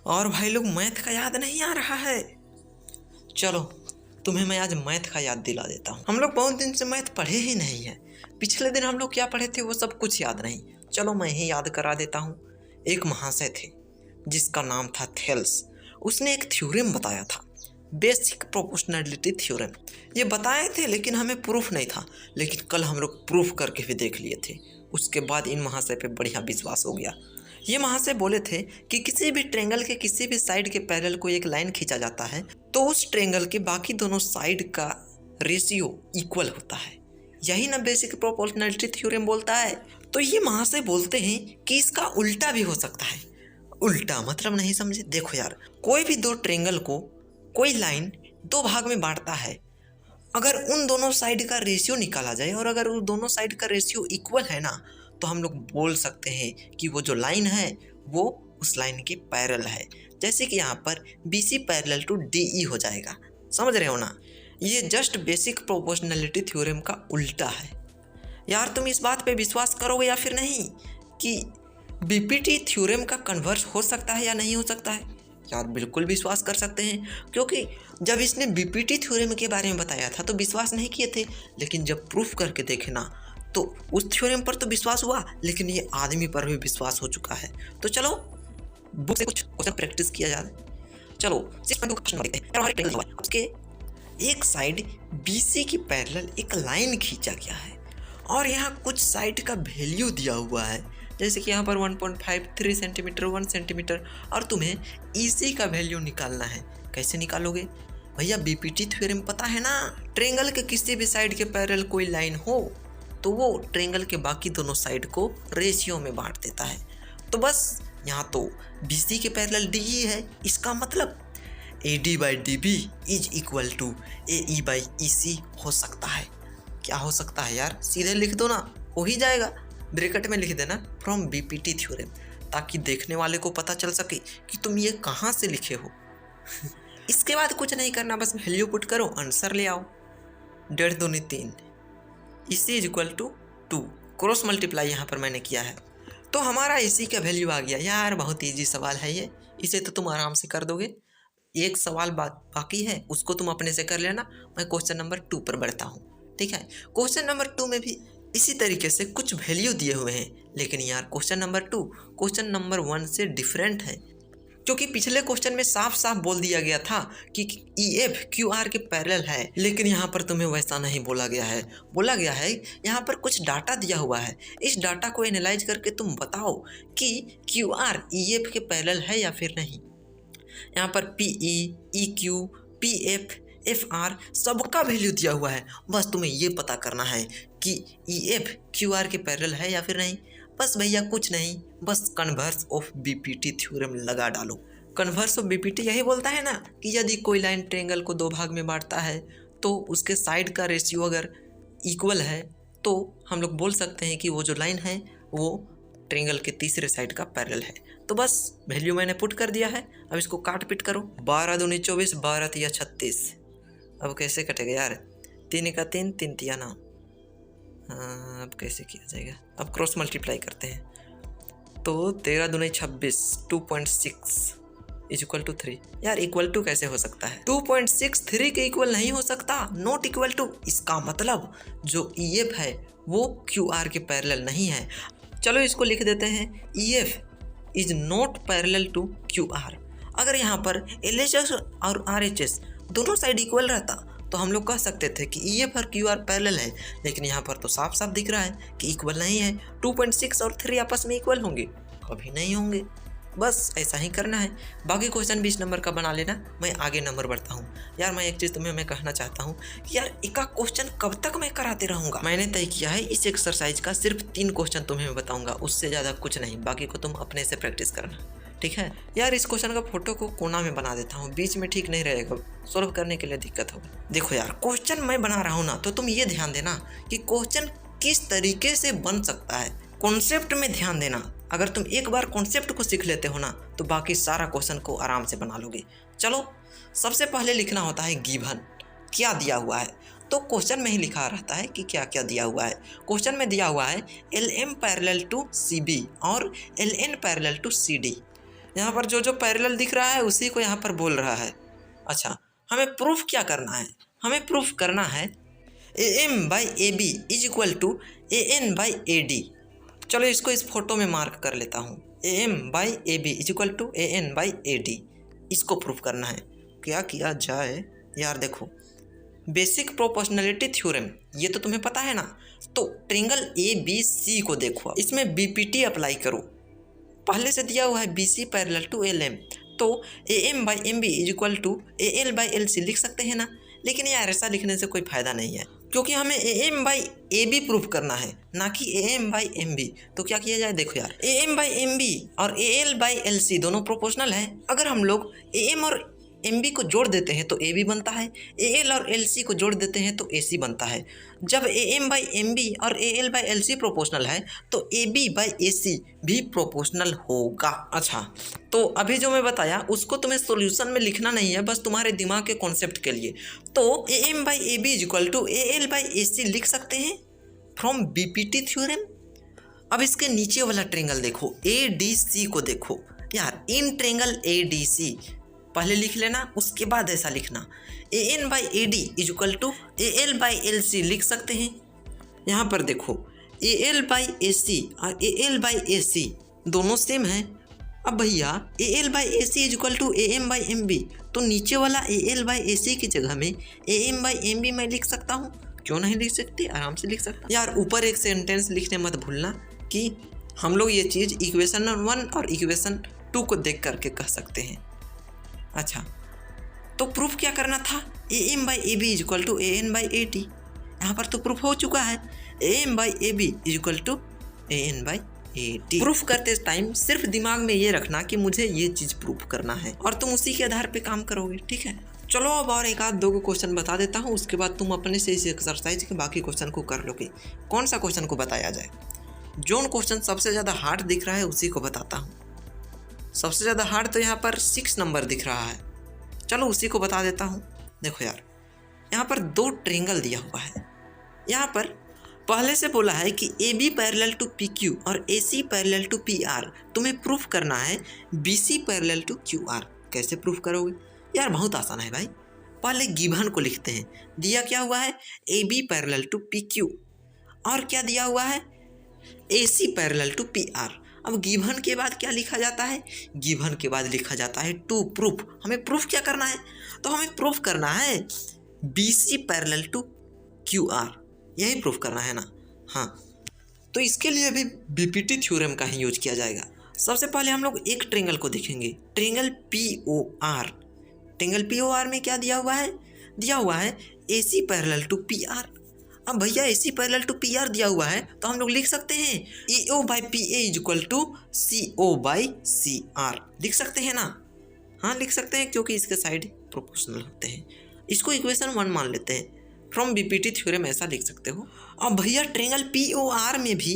और भाई लोग मैथ का याद नहीं आ रहा है? चलो तुम्हें मैं आज मैथ का याद दिला देता हूँ। हम लोग बहुत दिन से मैथ पढ़े ही नहीं है। पिछले दिन हम लोग क्या पढ़े थे वो सब कुछ याद नहीं। चलो मैं ही याद करा देता हूँ। एक महाशय थे जिसका नाम था थेल्स। उसने एक थ्योरम बताया था, बेसिक प्रोपोर्शनैलिटी थ्योरम। ये बताए थे लेकिन हमें प्रूफ नहीं था, लेकिन कल हम लोग प्रूफ करके भी देख लिए थे। उसके बाद इन महाशय पे बढ़िया विश्वास हो गया। ये महाशय बोले थे कि किसी भी ट्रेंगल के किसी भी साइड के पैरेलल को एक लाइन खींचा जाता है तो उस ट्रेंगल के बाकी दोनों साइड का रेशियो इक्वल होता है। यही ना बेसिक प्रोपोर्शनैलिटी थ्योरम बोलता है। तो ये महाशय बोलते हैं कि इसका उल्टा भी हो सकता है। उल्टा मतलब नहीं समझे? देखो यार, कोई भी दो ट्रेंगल को कोई लाइन दो भाग में बांटता है। अगर उन दोनों साइड का रेशियो निकाला जाए और अगर उन दोनों साइड का रेशियो इक्वल है ना, तो हम लोग बोल सकते हैं कि वो जो लाइन है वो उस लाइन के पैरेलल है। जैसे कि यहाँ पर BC पैरेलल टू DE हो जाएगा। समझ रहे हो ना? ये जस्ट बेसिक प्रोपोर्शनैलिटी थ्योरम का उल्टा है। यार तुम इस बात पे विश्वास करोगे या फिर नहीं कि BPT थ्योरम का कन्वर्स हो सकता है या नहीं हो सकता है? यार बिल्कुल विश्वास कर सकते हैं, क्योंकि जब इसने BPT थ्योरम के बारे में बताया था तो विश्वास नहीं किए थे, लेकिन जब प्रूफ करके देखे ना तो उस थ्योरम पर तो विश्वास हुआ, लेकिन ये आदमी पर भी विश्वास हो चुका है। तो चलो बुक से कुछ क्वेश्चन प्रैक्टिस किया जाए। चलो 6.2 क्वेश्चन देखते हैं। हमारे ट्रेंगल है, उसके एक साइड BC की पैरेलल एक लाइन खींचा गया है और यहाँ कुछ साइड का वैल्यू दिया हुआ है, जैसे कि यहाँ पर 1.53 सेंटीमीटर 1 सेंटीमीटर, और तुम्हें EC का वैल्यू निकालना है। कैसे निकालोगे भैया? BPT थ्योरम पता है ना? ट्रेंगल के किसी भी साइड के पैरेलल कोई लाइन हो तो वो ट्रेंगल के बाकी दोनों साइड को रेशियो में बांट देता है। तो बस यहाँ तो BC के पैरेलल DE है, इसका मतलब AD/DB is equal to AE/EC हो सकता है। क्या हो सकता है यार? सीधे लिख दो ना, हो ही जाएगा। ब्रैकेट में लिख देना फ्रॉम BPT थ्योरम, ताकि देखने वाले को पता चल सके कि तुम ये कहाँ से लिखे हो। इसके बाद कुछ नहीं करना, बस वैल्यू पुट करो, आंसर ले आओ। 1.5 दूनी 3, EC is equal to 2। Cross multiply यहाँ पर मैंने किया है तो हमारा EC का वैल्यू आ गया। यार बहुत ईजी सवाल है ये, इसे तो तुम आराम से कर दोगे। एक सवाल बाकी है, उसको तुम अपने से कर लेना। मैं क्वेश्चन नंबर 2 पर बढ़ता हूँ, ठीक है? क्वेश्चन नंबर 2 में भी इसी तरीके से कुछ वैल्यू दिए हुए हैं, लेकिन यार क्वेश्चन नंबर 2 क्वेश्चन नंबर 1 से डिफरेंट है, क्योंकि पिछले क्वेश्चन में साफ साफ बोल दिया गया था कि EF QR के पैरेलल है, लेकिन यहाँ पर तुम्हें वैसा नहीं बोला गया है। बोला गया है यहाँ पर कुछ डाटा दिया हुआ है, इस डाटा को एनालाइज करके तुम बताओ कि QR EF के पैरेलल है या फिर नहीं। यहाँ पर PE, EQ, PF, FR सबका वैल्यू दिया हुआ है। बस तुम्हें ये पता करना है कि EF QR के पैरेलल है या फिर नहीं। बस भैया कुछ नहीं, बस कन्वर्स ऑफ BPT थ्योरम लगा डालो। कन्वर्स ऑफ BPT यही बोलता है ना कि यदि कोई लाइन ट्रेंगल को दो भाग में बांटता है तो उसके साइड का रेशियो अगर इक्वल है तो हम लोग बोल सकते हैं कि वो जो लाइन है वो ट्रेंगल के तीसरे साइड का पैरेलल है। तो बस वैल्यू मैंने पुट कर दिया है, अब इसको काट पिट करो। 12 दूनी 24, 12 तिया 36। अब कैसे कटेगा यार? 3 का 3, 3 तिया 9। अब कैसे किया जाएगा? अब क्रॉस मल्टीप्लाई करते हैं तो 13 दूनी 26, 2.6 इज इक्वल टू 3। यार इक्वल टू कैसे हो सकता है? 2.6 3 के इक्वल नहीं हो सकता, नॉट इक्वल टू। इसका मतलब जो EF है वो QR के पैरेलल नहीं है। चलो इसको लिख देते हैं, EF is not parallel to QR। अगर यहाँ पर LHS और RHS दोनों साइड इक्वल रहता तो हम लोग कह सकते थे कि EF और QR पैरेलल है, लेकिन यहाँ पर तो साफ साफ दिख रहा है कि इक्वल नहीं है। 2.6 और 3 आपस में इक्वल होंगे? कभी नहीं होंगे। बस ऐसा ही करना है। बाकी क्वेश्चन 20 नंबर का बना लेना, मैं आगे नंबर बढ़ता हूँ। यार मैं एक चीज़ तुम्हें मैं कहना चाहता हूँ कि यार एक क्वेश्चन कब तक मैं कराते रहूँगा? मैंने तय किया है इस एक्सरसाइज का सिर्फ 3 क्वेश्चन तुम्हें बताऊँगा, उससे ज़्यादा कुछ नहीं। बाकी को तुम अपने से प्रैक्टिस करना, ठीक है? यार इस क्वेश्चन का फोटो को कोना में बना देता हूँ, बीच में ठीक नहीं रहेगा, सॉल्व करने के लिए दिक्कत होगा। देखो यार क्वेश्चन मैं बना रहा हूँ ना, तो तुम ये ध्यान देना कि क्वेश्चन किस तरीके से बन सकता है। कॉन्सेप्ट में ध्यान देना। अगर तुम एक बार कॉन्सेप्ट को सीख लेते हो ना तो बाकी सारा क्वेश्चन को आराम से बना लोगे। चलो सबसे पहले लिखना होता है गिवन, क्या दिया हुआ है। तो क्वेश्चन में ही लिखा रहता है कि क्या क्या दिया हुआ है। क्वेश्चन में दिया हुआ है LM पैरेलल टू CB और LN पैरेलल टू CD। यहाँ पर जो जो पैरेलल दिख रहा है उसी को यहाँ पर बोल रहा है। अच्छा, हमें प्रूफ क्या करना है? हमें प्रूफ करना है AM/AB is equal to AN/AD। चलो इसको इस फोटो में मार्क कर लेता हूँ। AM/AB is equal to AN/AD, इसको प्रूफ करना है। क्या किया जाए यार? देखो, बेसिक प्रोपोर्शनलिटी थ्योरम ये तो तुम्हें पता है ना। तो ट्रायंगल ABC को देखो, इसमें BPT अप्लाई करो। पहले से दिया हुआ है BC पैरेलल टू LM, तो AM/MB is equal to AL/LC लिख सकते हैं ना। लेकिन यार ऐसा लिखने से कोई फायदा नहीं है, क्योंकि हमें AM/AB प्रूफ करना है, ना कि AM/MB। तो क्या किया जाए? देखो यार, AM/MB और AL/LC दोनों प्रोपोर्शनल है। अगर हम लोग AM और MB को जोड़ देते हैं तो AB बनता है, AL और LC को जोड़ देते हैं तो AC बनता है। जब AM/MB और AL/LC प्रोपोर्शनल है तो AB/AC भी प्रोपोर्शनल होगा। अच्छा, तो अभी जो मैं बताया उसको तुम्हें सॉल्यूशन में लिखना नहीं है, बस तुम्हारे दिमाग के कॉन्सेप्ट के लिए। तो AM/AB is equal to AL/AC लिख सकते हैं फ्रॉम BPT थ्योरम। अब इसके नीचे वाला ट्रायंगल देखो, ADC को देखो यार। इन ट्रायंगल ADC पहले लिख लेना, उसके बाद ऐसा लिखना AN/AD is equal to AL/LC लिख सकते हैं। यहाँ पर देखो, AL/AC और AL/AC दोनों सेम है। अब भैया AL/AC is equal to AM/MB, तो नीचे वाला AL/AC की जगह में AM/MB मैं लिख सकता हूँ। क्यों नहीं लिख सकते? आराम से लिख सकता यार। ऊपर एक सेंटेंस लिखने मत भूलना कि हम लोग ये चीज़ इक्वेशन 1 और इक्वेशन 2 को देख करके कह सकते हैं। अच्छा, तो प्रूफ क्या करना था? AM/AB is equal to AN/AD। यहाँ पर तो प्रूफ हो चुका है, AM/AB is equal to AN/AD। Proof करते टाइम सिर्फ दिमाग में ये रखना कि मुझे ये चीज़ प्रूफ करना है, और तुम उसी के आधार पे काम करोगे, ठीक है? चलो अब और एक आध दो क्वेश्चन बता देता हूँ, उसके बाद तुम अपने से इस एक्सरसाइज के बाकी क्वेश्चन को कर लोगे। कौन सा क्वेश्चन को बताया जाए? जोन क्वेश्चन सबसे ज़्यादा हार्ड दिख रहा है उसी को बताता हूँ। सबसे ज़्यादा हार्ड तो यहाँ पर 6 नंबर दिख रहा है। चलो उसी को बता देता हूँ। देखो यार, यहाँ पर 2 ट्रायंगल दिया हुआ है। यहाँ पर पहले से बोला है कि AB पैरेलल टू PQ और AC पैरेलल टू PR। तुम्हें प्रूफ करना है BC पैरेलल टू QR। कैसे प्रूफ करोगे यार? बहुत आसान है भाई। पहले गिवन को लिखते हैं। दिया क्या हुआ है? AB पैरेलल टू PQ, और क्या दिया हुआ है? AC parallel to PR। अब गिवन के बाद क्या लिखा जाता है? गिवन के बाद लिखा जाता है टू प्रूफ। हमें प्रूफ क्या करना है? तो हमें प्रूफ करना है BC पैरेलल टू QR। यही प्रूफ करना है ना? हाँ, तो इसके लिए भी BPT थ्योरम का ही यूज किया जाएगा। सबसे पहले हम लोग एक ट्रायंगल को देखेंगे, ट्रायंगल POR। ट्रायंगल POR में क्या दिया हुआ है? दिया हुआ है AC पैरेलल टू PR। अब भैया AC पैरेलल टू PR दिया हुआ है, तो हम लोग लिख सकते हैं EO/PA is equal to CO/CR। लिख सकते हैं ना? हाँ लिख सकते हैं, क्योंकि इसके साइड प्रोपोर्शनल होते हैं। इसको इक्वेशन 1 मान लेते हैं। फ्रॉम BPT थ्योरम ऐसा लिख सकते हो। अब भैया ट्रायंगल POR में भी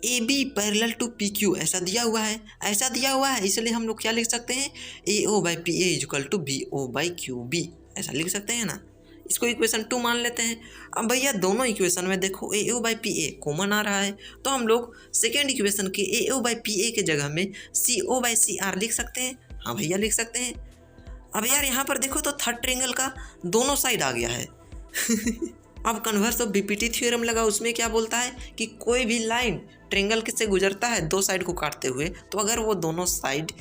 AB पैरेलल टू PQ ऐसा दिया हुआ है, ऐसा दिया हुआ है, इसलिए हम लोग क्या लिख सकते हैं? AO/PA is equal to BO/QB ऐसा लिख सकते हैं ना? इसको इक्वेशन 2 मान लेते हैं। अब भैया दोनों इक्वेशन में देखो AO/PA कॉमन आ रहा है, तो हम लोग सेकेंड इक्वेशन के AO/PA के जगह में CO/CR लिख सकते हैं। हाँ भैया लिख सकते हैं। अब यार यहाँ पर देखो तो थर्ड ट्रायंगल का दोनों साइड आ गया है। अब कन्वर्स ऑफ BPT थ्योरम लगा, उसमें क्या बोलता है कि कोई भी लाइन ट्रायंगल से गुजरता है 2 साइड को काटते हुए, तो अगर वो दोनों साइड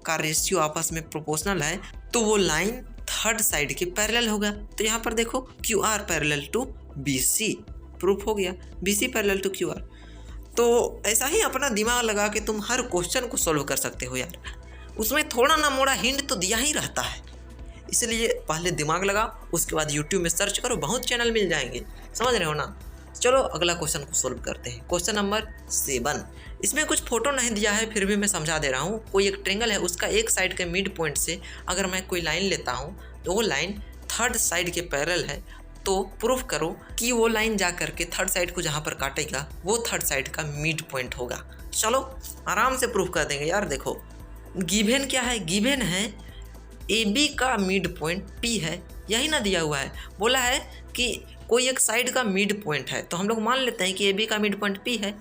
का रेशियो आपस में प्रोपोर्शनल है तो वो लाइन थर्ड साइड के पैरेलल होगा। तो यहाँ पर देखो QR parallel to BC proof हो गया, BC पैरेलल टू QR। तो ऐसा ही अपना दिमाग लगा के तुम हर क्वेश्चन को सॉल्व कर सकते हो यार। उसमें थोड़ा ना मोड़ा हिंट तो दिया ही रहता है, इसलिए पहले दिमाग लगाओ, उसके बाद YouTube में सर्च करो, बहुत चैनल मिल जाएंगे, समझ रहे हो ना? चलो अगला क्वेश्चन को सोल्व करते हैं। Question number 7। इसमें कुछ फोटो नहीं दिया है, फिर भी मैं समझा दे रहा हूँ। कोई एक ट्रायंगल है, उसका एक साइड के मिड पॉइंट से अगर मैं कोई लाइन लेता हूँ तो वो लाइन थर्ड साइड के पैरेलल है, तो प्रूफ करो कि वो लाइन जा करके थर्ड साइड को जहाँ पर काटेगा वो थर्ड साइड का मिड पॉइंट होगा। चलो आराम से प्रूफ कर देंगे यार। देखो गिवन क्या है? गिवन है AB का मिड पॉइंट P है, यही ना दिया हुआ है। बोला है कि कोई एक साइड का मिड पॉइंट है, तो हम लोग मान लेते हैं कि AB का मिड पॉइंट P है।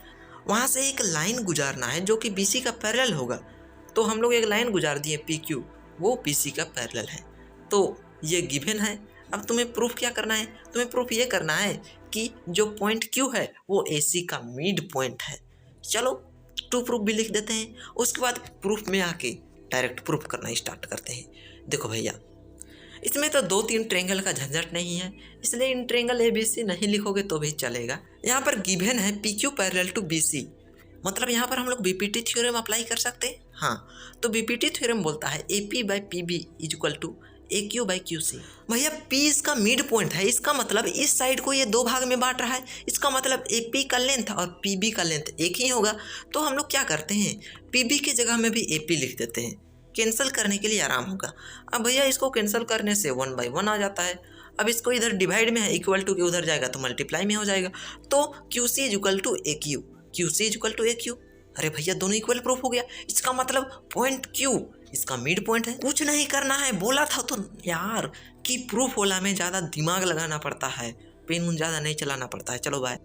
वहाँ से एक लाइन गुजारना है जो कि BC का पैरेलल होगा। तो हम लोग एक लाइन गुजार दिए पी क्यू, वो पी सी का पैरेलल है, तो ये गिवन है। अब तुम्हें प्रूफ क्या करना है, तुम्हें प्रूफ ये करना है कि जो पॉइंट क्यू है वो ए सी का मिड पॉइंट है। चलो टू प्रूफ भी लिख देते हैं, उसके बाद प्रूफ में आके डायरेक्ट प्रूफ करना स्टार्ट करते हैं। देखो भैया, इसमें तो 2-3 ट्रेंगल का झंझट नहीं है, इसलिए in triangle A B C नहीं लिखोगे तो भी चलेगा। यहाँ पर गिवन है P Q parallel to B C, मतलब यहाँ पर हम लोग बीपीटी थ्योरम अप्लाई कर सकते हैं। हाँ, तो बीपीटी थ्योरम बोलता है A P by P B is equal to A Q by Q C. भैया पी इसका मिड पॉइंट है, इसका मतलब इस साइड को ये 2 भाग में बांट रहा है, इसका मतलब ए पी का लेंथ और पी बी का लेंथ एक ही होगा। तो हम लोग क्या करते हैं, पी बी की जगह में भी ए पी लिख देते हैं, कैंसिल करने के लिए आराम होगा। अब भैया इसको कैंसिल करने से 1/1 आ जाता है। अब इसको इधर डिवाइड में है, इक्वल टू के उधर जाएगा तो मल्टीप्लाई में हो जाएगा, तो Q C is equal to A Q, Q C is equal to A Q. अरे भैया दोनों इक्वल प्रूफ हो गया, इसका मतलब पॉइंट क्यू इसका मिड पॉइंट है। कुछ नहीं करना है, बोला था तो यार कि प्रूफ होला में ज़्यादा दिमाग लगाना पड़ता है, पेन ज़्यादा नहीं चलाना पड़ता है। चलो बाय।